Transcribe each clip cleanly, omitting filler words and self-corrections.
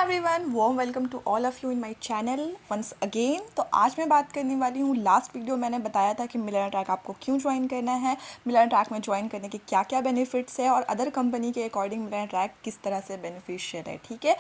Everyone, warm welcome to all of you in my channel once again. तो आज मैं बात करने वाली हूँ, लास्ट वीडियो मैंने बताया था कि मिलर ट्रैक आपको क्यों ज्वाइन करना है, मिलर ट्रैक में ज्वाइन करने के क्या क्या बेनिफिट्स है और अदर कंपनी के अकॉर्डिंग मिलर ट्रैक किस तरह से बेनिफिशियल है। ठीक है,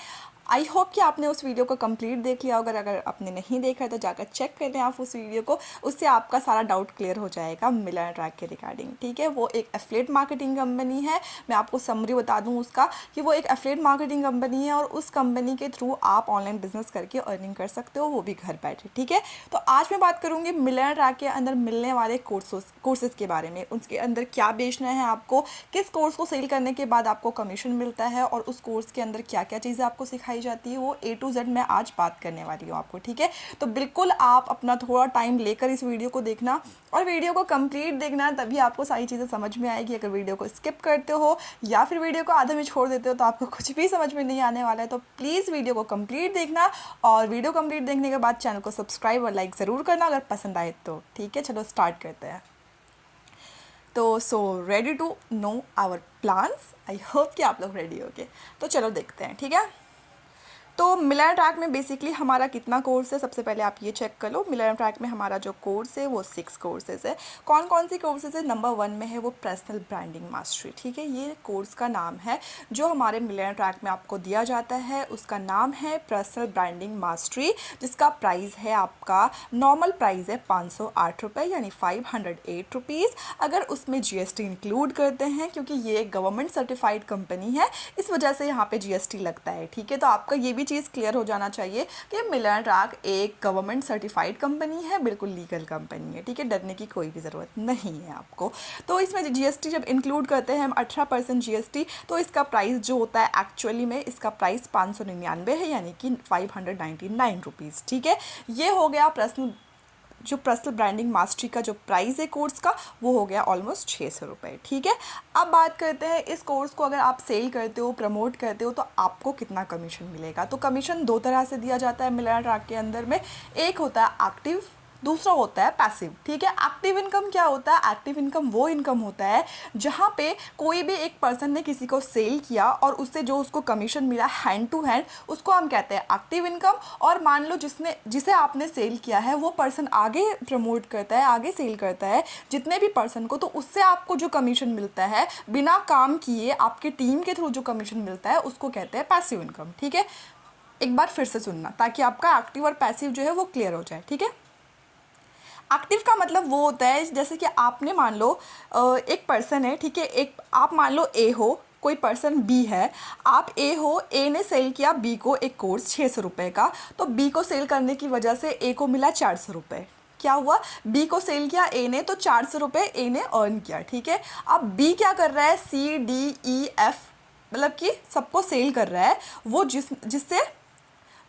आई होप कि आपने उस वीडियो को कंप्लीट देख लिया। अगर आपने नहीं देखा है तो जाकर चेक कर लें आप उस वीडियो को, उससे आपका सारा डाउट क्लियर हो जाएगा मिलर ट्रैक के रिगार्डिंग। ठीक है, वो एक एफिलिएट मार्केटिंग कंपनी है। मैं आपको समरी बता दूं उसका कि वो एक एफिलिएट मार्केटिंग कंपनी है और उस कंपनी के थ्रू आप ऑनलाइन बिजनेस करके अर्निंग कर सकते हो, वो भी घर बैठे। ठीक है, तो आज मैं बात करूँगी मिलर ट्रैक के अंदर मिलने वाले कोर्सेज के बारे में। उसके अंदर क्या बेचना है आपको, किस कोर्स को सेल करने के बाद आपको कमीशन मिलता है और उस कोर्स के अंदर क्या क्या चीज़ें आपको सिखाई जाती है, वो A to Z मैं आज बात करने वाली हूँ आपको। ठीक है, तो बिल्कुल आप अपना थोड़ा टाइम लेकर इस वीडियो को देखना और वीडियो को कंप्लीट देखना, तभी आपको सारी चीज़ें समझ में आएगी। अगर वीडियो को स्किप करते हो या फिर वीडियो को आधे में छोड़ देते हो तो आपको कुछ भी समझ में नहीं आने वाला है। तो प्लीज़ वीडियो को कंप्लीट देखना और वीडियो कंप्लीट देखने के बाद चैनल को सब्सक्राइब और लाइक ज़रूर करना अगर पसंद आए तो। ठीक है, चलो स्टार्ट करते हैं। तो ready to know our plans. I hope कि आप लोग रेडी होगे, तो चलो देखते हैं। ठीक है, तो मिलर ट्रैक में बेसिकली हमारा कितना कोर्स है, सबसे पहले आप ये चेक कर लो। मिलर ट्रैक में हमारा जो कोर्स है वो 6 कोर्सेज है। कौन कौन सी कोर्सेज है? नंबर 1 में है वो पर्सनल ब्रांडिंग मास्टरी। ठीक है, ये कोर्स का नाम है जो हमारे मिलर ट्रैक में आपको दिया जाता है, उसका नाम है पर्सनल ब्रांडिंग मास्टरी, जिसका प्राइस है आपका, नॉर्मल प्राइस है 508 रुपये यानी 508 रुपीज़। अगर उसमें GST इंक्लूड करते हैं, क्योंकि ये एक गवर्नमेंट सर्टिफाइड कंपनी है, इस वजह से यहाँ पे GST लगता है। ठीक है, तो आपका ये भी चीज़ क्लियर हो जाना चाहिए कि मिलर ट्रैक एक गवर्नमेंट सर्टिफाइड कंपनी है, बिल्कुल लीगल कंपनी है। ठीक है, डरने की कोई भी ज़रूरत नहीं है आपको। तो इसमें GST जब इंक्लूड करते हैं हम 18% GST, तो इसका प्राइस जो होता है एक्चुअली में, इसका प्राइस 599 है यानी कि 599 रुपीज़। ठीक है, ये हो गया पर्सनल ब्रांडिंग मास्टरी का जो प्राइस है कोर्स का, वो हो गया ऑलमोस्ट 600 रुपये। ठीक है, अब बात करते हैं इस कोर्स को अगर आप सेल करते हो, प्रमोट करते हो, तो आपको कितना कमीशन मिलेगा। तो कमीशन 2 तरह से दिया जाता है मिलर ट्रैक के अंदर में। एक होता है एक्टिव, दूसरा होता है पैसिव। ठीक है, एक्टिव इनकम क्या होता है? एक्टिव इनकम वो इनकम होता है जहाँ पे कोई भी एक पर्सन ने किसी को सेल किया और उससे जो उसको कमीशन मिला हैंड टू हैंड, उसको हम कहते हैं एक्टिव इनकम। और मान लो जिसे आपने सेल किया है वो पर्सन आगे प्रमोट करता है, आगे सेल करता है जितने भी पर्सन को, तो उससे आपको जो कमीशन मिलता है बिना काम किए आपके टीम के थ्रू जो कमीशन मिलता है, उसको कहते हैं पैसिव इनकम। ठीक है, एक बार फिर से सुनना ताकि आपका एक्टिव और पैसिव जो है वो क्लियर हो जाए। ठीक है, एक्टिव का मतलब वो होता है जैसे कि आपने मान लो एक पर्सन है। ठीक है, एक आप मान लो ए हो, कोई पर्सन बी है, आप ए हो, ए ने सेल किया बी को एक कोर्स 600 रुपये का, तो बी को सेल करने की वजह से ए को मिला 400 रुपये। क्या हुआ? बी को सेल किया ए ने तो 400 रुपये ए ने अर्न किया। ठीक है, अब बी क्या कर रहा है? CDEF मतलब कि सबको सेल कर रहा है, वो जिससे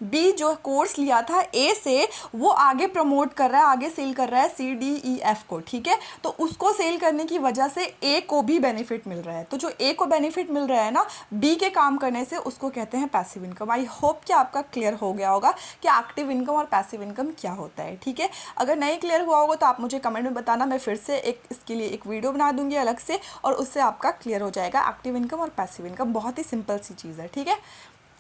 बी जो कोर्स लिया था ए से, वो आगे प्रमोट कर रहा है, आगे सेल कर रहा है CDEF को। ठीक है, तो उसको सेल करने की वजह से ए को भी बेनिफिट मिल रहा है। तो जो ए को बेनिफिट मिल रहा है ना बी के काम करने से, उसको कहते हैं पैसिव इनकम। आई होप कि आपका क्लियर हो गया होगा कि एक्टिव इनकम और पैसिव इनकम क्या होता है। ठीक है, अगर नहीं क्लियर हुआ होगा तो आप मुझे कमेंट में बताना, मैं फिर से इसके लिए एक वीडियो बना दूंगी अलग से, और उससे आपका क्लियर हो जाएगा एक्टिव इनकम और पैसिव इनकम। बहुत ही सिंपल सी चीज़ है। ठीक है,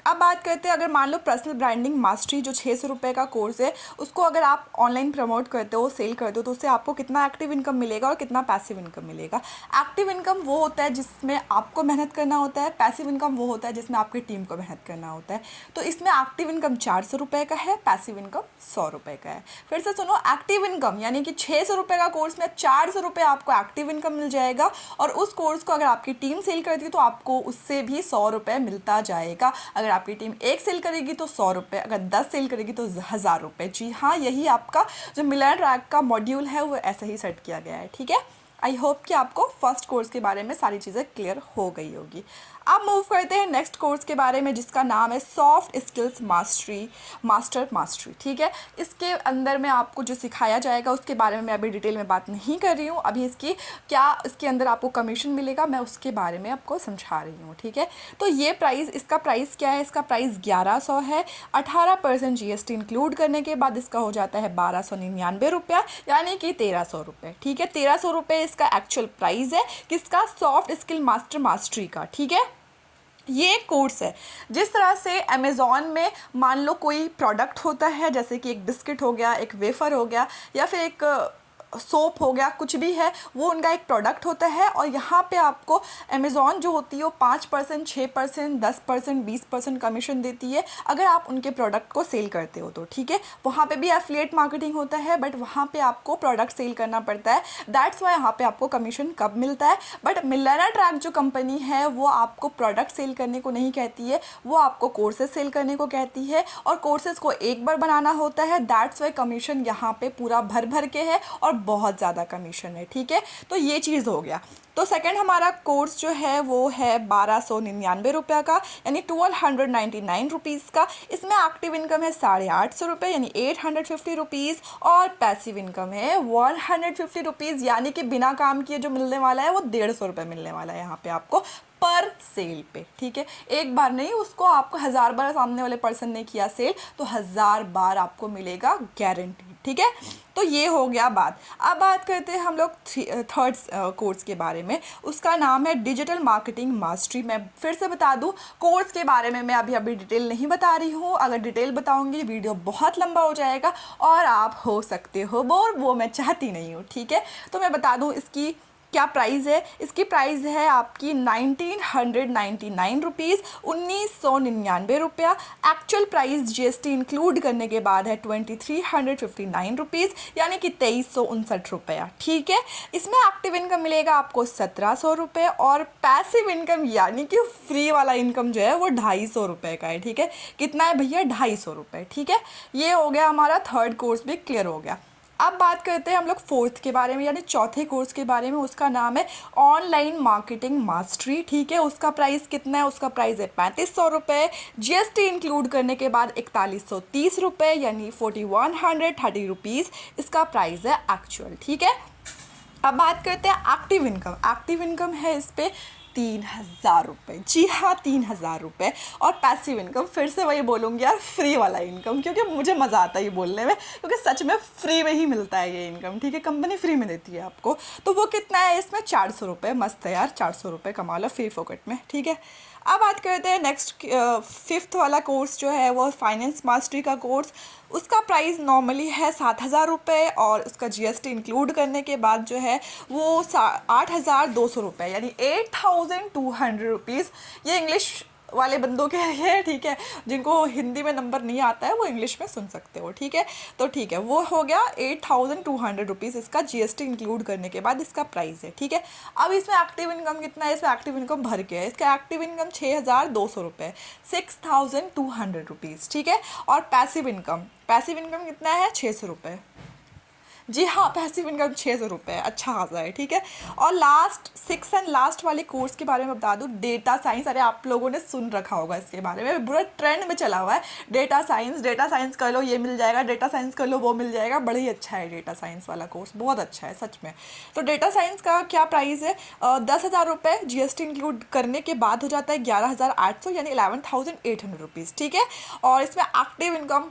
अब बात करते हैं, अगर मान लो पर्सनल ब्रांडिंग मास्टरी जो 600 रुपये का कोर्स है, उसको अगर आप ऑनलाइन प्रमोट करते हो, सेल करते हो, तो उससे आपको कितना एक्टिव इनकम मिलेगा और कितना पैसिव इनकम मिलेगा। एक्टिव इनकम वो होता है जिसमें आपको मेहनत करना होता है, पैसिव इनकम वो होता है जिसमें आपकी टीम को मेहनत करना होता है। तो इसमें एक्टिव इनकम 400 रुपये का है, पैसिव इनकम 100 रुपये का है। फिर से सुनो, एक्टिव इनकम यानी कि 600 रुपये का कोर्स में 400 रुपये आपको एक्टिव इनकम मिल जाएगा, और उस कोर्स को अगर आपकी टीम सेल करती है तो आपको उससे भी 100 रुपये मिलता जाएगा। अगर आपकी टीम 1 सेल करेगी तो 100 रुपये, अगर 10 सेल करेगी तो 1000 रुपये। जी हाँ, यही आपका जो मिलर ट्रैक का मॉड्यूल है वो ऐसे ही सेट किया गया है। ठीक है, आई होप कि आपको फर्स्ट कोर्स के बारे में सारी चीज़ें क्लियर हो गई होगी। अब मूव करते हैं नेक्स्ट कोर्स के बारे में, जिसका नाम है सॉफ्ट स्किल्स मास्टरी। ठीक है, इसके अंदर में आपको जो सिखाया जाएगा उसके बारे में मैं अभी डिटेल में बात नहीं कर रही हूँ। अभी इसके अंदर आपको कमीशन मिलेगा, मैं उसके बारे में आपको समझा रही हूँ। ठीक है, तो ये इसका प्राइस क्या है? इसका प्राइस 1100 है। 18% GST इंक्लूड करने के बाद इसका हो जाता है 1299 रुपया यानी कि 1300 रुपये। ठीक है, 1300 रुपये इसका एक्चुअल प्राइस है किसका? सॉफ्ट स्किल मास्टरी का। ठीक है, ये एक कोर्स है। जिस तरह से अमेज़ॉन में मान लो कोई प्रोडक्ट होता है, जैसे कि एक बिस्किट हो गया, एक वेफ़र हो गया, या फिर एक सोप हो गया, कुछ भी है, वो उनका एक प्रोडक्ट होता है। और यहाँ पे आपको अमेज़ॉन जो होती है वो 5%, 6%, 10%, 20% कमीशन देती है अगर आप उनके प्रोडक्ट को सेल करते हो तो, ठीक है। वहाँ पे भी एफिलिएट मार्केटिंग होता है, बट वहाँ पे आपको प्रोडक्ट सेल करना पड़ता है। दैट्स वाई यहाँ पे आपको कमीशन कब मिलता है। बट मिलेनिया ट्रैक जो कंपनी है वो आपको प्रोडक्ट सेल करने को नहीं कहती है, वो आपको कोर्सेज सेल करने को कहती है, और कोर्सेज को एक बार बनाना होता है। दैट्स वाई कमीशन यहाँ पे पूरा भर भर के है और बहुत ज़्यादा कमीशन है, ठीक है। तो ये चीज़ हो गया। तो सेकंड हमारा कोर्स जो है वो है 1299 का, यानी 1299 का। इसमें एक्टिव इनकम है 850 यानी 850 रुपीज़, और पैसिव इनकम है 150 रुपीज़, यानी कि बिना काम किए जो मिलने वाला है वो 150 मिलने वाला है यहाँ पे आपको पर सेल पे, ठीक है। एक बार नहीं, उसको आपको 1000 बार सामने वाले पर्सन ने किया सेल तो 1000 बार आपको मिलेगा गारंटी, ठीक है। तो ये हो गया बात। अब बात करते हैं हम लोग थर्ड कोर्स के बारे में। उसका नाम है डिजिटल मार्केटिंग मास्टरी। मैं फिर से बता दूं, कोर्स के बारे में मैं अभी डिटेल नहीं बता रही हूँ। अगर डिटेल बताऊंगी वीडियो बहुत लंबा हो जाएगा और आप हो सकते हो बोर, वो मैं चाहती नहीं हूँ, ठीक है। तो मैं बता दूँ इसकी क्या प्राइस है। इसकी प्राइस है आपकी 1999 रुपीज़, 1999 रुपया। एक्चुअल प्राइस जीएसटी इंक्लूड करने के बाद है 2359 रुपीज़, यानी कि 2359 रुपया, ठीक है। इसमें एक्टिव इनकम मिलेगा आपको 1700 रुपये, और पैसिव इनकम यानी कि फ्री वाला इनकम जो है वो 250 रुपये का है, ठीक है। कितना है भैया? 250 रुपये, ठीक है। ये हो गया हमारा थर्ड कोर्स भी क्लियर हो गया। अब बात करते हैं हम लोग फोर्थ के बारे में, यानी चौथे कोर्स के बारे में। उसका नाम है ऑनलाइन मार्केटिंग मास्टरी, ठीक है। उसका प्राइस कितना है? उसका प्राइस है 3500 रुपये। जीएसटी इंक्लूड करने के बाद 4130 रुपये, यानी 4130 रुपीज़ इसका प्राइस है एक्चुअल, ठीक है। अब बात करते हैं एक्टिव इनकम। एक्टिव इनकम है इस पर 3000 रुपये, जी हाँ 3000 रुपये। और पैसिव इनकम, फिर से वही बोलूँगी यार, फ्री वाला इनकम, क्योंकि मुझे मज़ा आता है ये बोलने में, क्योंकि सच में फ्री में ही मिलता है ये इनकम, ठीक है। कंपनी फ्री में देती है आपको। तो वो कितना है इसमें? 400 रुपये। मस्त है यार, 400 रुपये कमा लो फ्री फोकट में, ठीक है। अब बात करते हैं नेक्स्ट फिफ्थ वाला कोर्स जो है वो फाइनेंस मास्टरी का कोर्स। उसका प्राइस नॉर्मली है 7000 रुपये, और उसका जीएसटी इंक्लूड करने के बाद जो है वो 8200 रुपये, यानी 8200 रुपीज़। ये इंग्लिश वाले बंदों के लिए, ठीक है। जिनको हिंदी में नंबर नहीं आता है वो इंग्लिश में सुन सकते हो, ठीक है। तो ठीक है, वो हो गया 8200 रुपीज़ इसका जीएसटी इंक्लूड करने के बाद इसका प्राइस है, ठीक है। अब इसमें एक्टिव इनकम कितना है? इसमें एक्टिव इनकम भर के है। इसका एक्टिव इनकम 6200 रुपये, 6200 रुपीज़, ठीक है। और पैसिव इनकम कितना है? 600 रुपये, जी हाँ, पैसिव इनकम 600 रुपये, अच्छा खासा है, ठीक है। और लास्ट 6 एंड लास्ट वाले कोर्स के बारे में बता दूँ, डेटा साइंस। अरे आप लोगों ने सुन रखा होगा इसके बारे में, पूरा ट्रेंड में चला हुआ है डेटा साइंस कर लो ये मिल जाएगा, डेटा साइंस कर लो वो मिल जाएगा। बड़ा ही अच्छा है डेटा साइंस वाला कोर्स, बहुत अच्छा है सच में। तो डेटा साइंस का क्या प्राइस है? 10,000 रुपये जीएसटी इंक्लूड करने के बाद हो जाता है 11,800, यानी 11,800 रुपीज़, ठीक है। और इसमें एक्टिव इनकम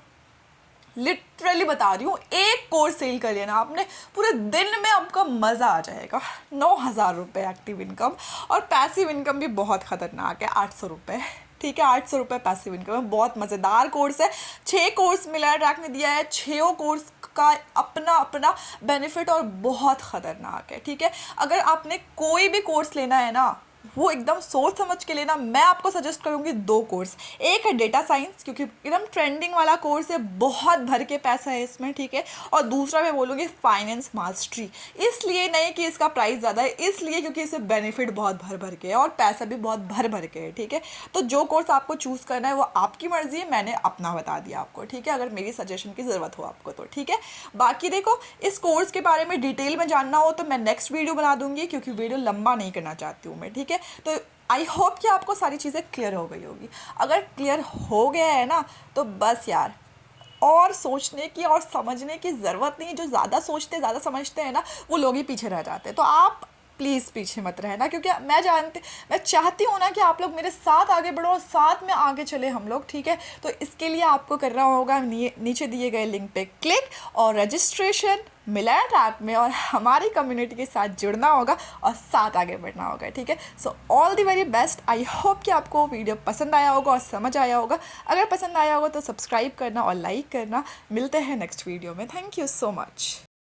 लिटरली बता रही हूँ, एक कोर्स सेल कर लेना आपने, पूरे दिन में आपका मज़ा आ जाएगा। 9000 रुपये एक्टिव इनकम। और पैसिव इनकम भी बहुत ख़तरनाक है, 800 रुपये, ठीक है। 800 रुपये पैसिव इनकम है, बहुत मज़ेदार कोर्स है। 6 कोर्स मिलेनिया ट्रैक ने दिया है, 6 कोर्स का अपना अपना बेनिफिट और बहुत ख़तरनाक है, ठीक है। अगर आपने कोई भी कोर्स लेना है ना, वो एकदम सोच समझ के लेना। मैं आपको सजेस्ट करूँगी 2 कोर्स। एक है डेटा साइंस, क्योंकि एकदम ट्रेंडिंग वाला कोर्स है, बहुत भर के पैसा है इसमें, ठीक है। और दूसरा मैं बोलूँगी फाइनेंस मास्टरी। इसलिए नहीं कि इसका प्राइस ज़्यादा है, इसलिए क्योंकि इससे बेनिफिट बहुत भर भर के है और पैसा भी बहुत भर भर के है, ठीक है। तो जो कोर्स आपको चूज़ करना है वो आपकी मर्ज़ी है, मैंने अपना बता दिया आपको, ठीक है। अगर मेरी सजेशन की ज़रूरत हो आपको तो, ठीक है। बाकी देखो, इस कोर्स के बारे में डिटेल में जानना हो तो मैं नेक्स्ट वीडियो बना दूँगी, क्योंकि वीडियो लंबा नहीं करना चाहती हूँ मैं, ठीक है। तो आई होप कि आपको सारी चीज़ें क्लियर हो गई होगी। अगर क्लियर हो गया है ना, तो बस यार और सोचने की और समझने की ज़रूरत नहीं। जो ज़्यादा सोचते ज़्यादा समझते हैं ना, वो लोग ही पीछे रह जाते हैं। तो आप प्लीज़ पीछे मत रहना, क्योंकि मैं चाहती हूँ ना कि आप लोग मेरे साथ आगे बढ़ो और साथ में आगे चले हम लोग, ठीक है। तो इसके लिए आपको करना होगा नीचे दिए गए लिंक पे क्लिक और रजिस्ट्रेशन मिलान ट्रैक में और हमारी कम्युनिटी के साथ जुड़ना होगा और साथ आगे बढ़ना होगा, ठीक है। So all the very best. I hope कि आपको वीडियो पसंद आया होगा और समझ आया होगा। अगर पसंद आया होगा तो सब्सक्राइब करना और लाइक करना। मिलते हैं नेक्स्ट वीडियो में। Thank you so much.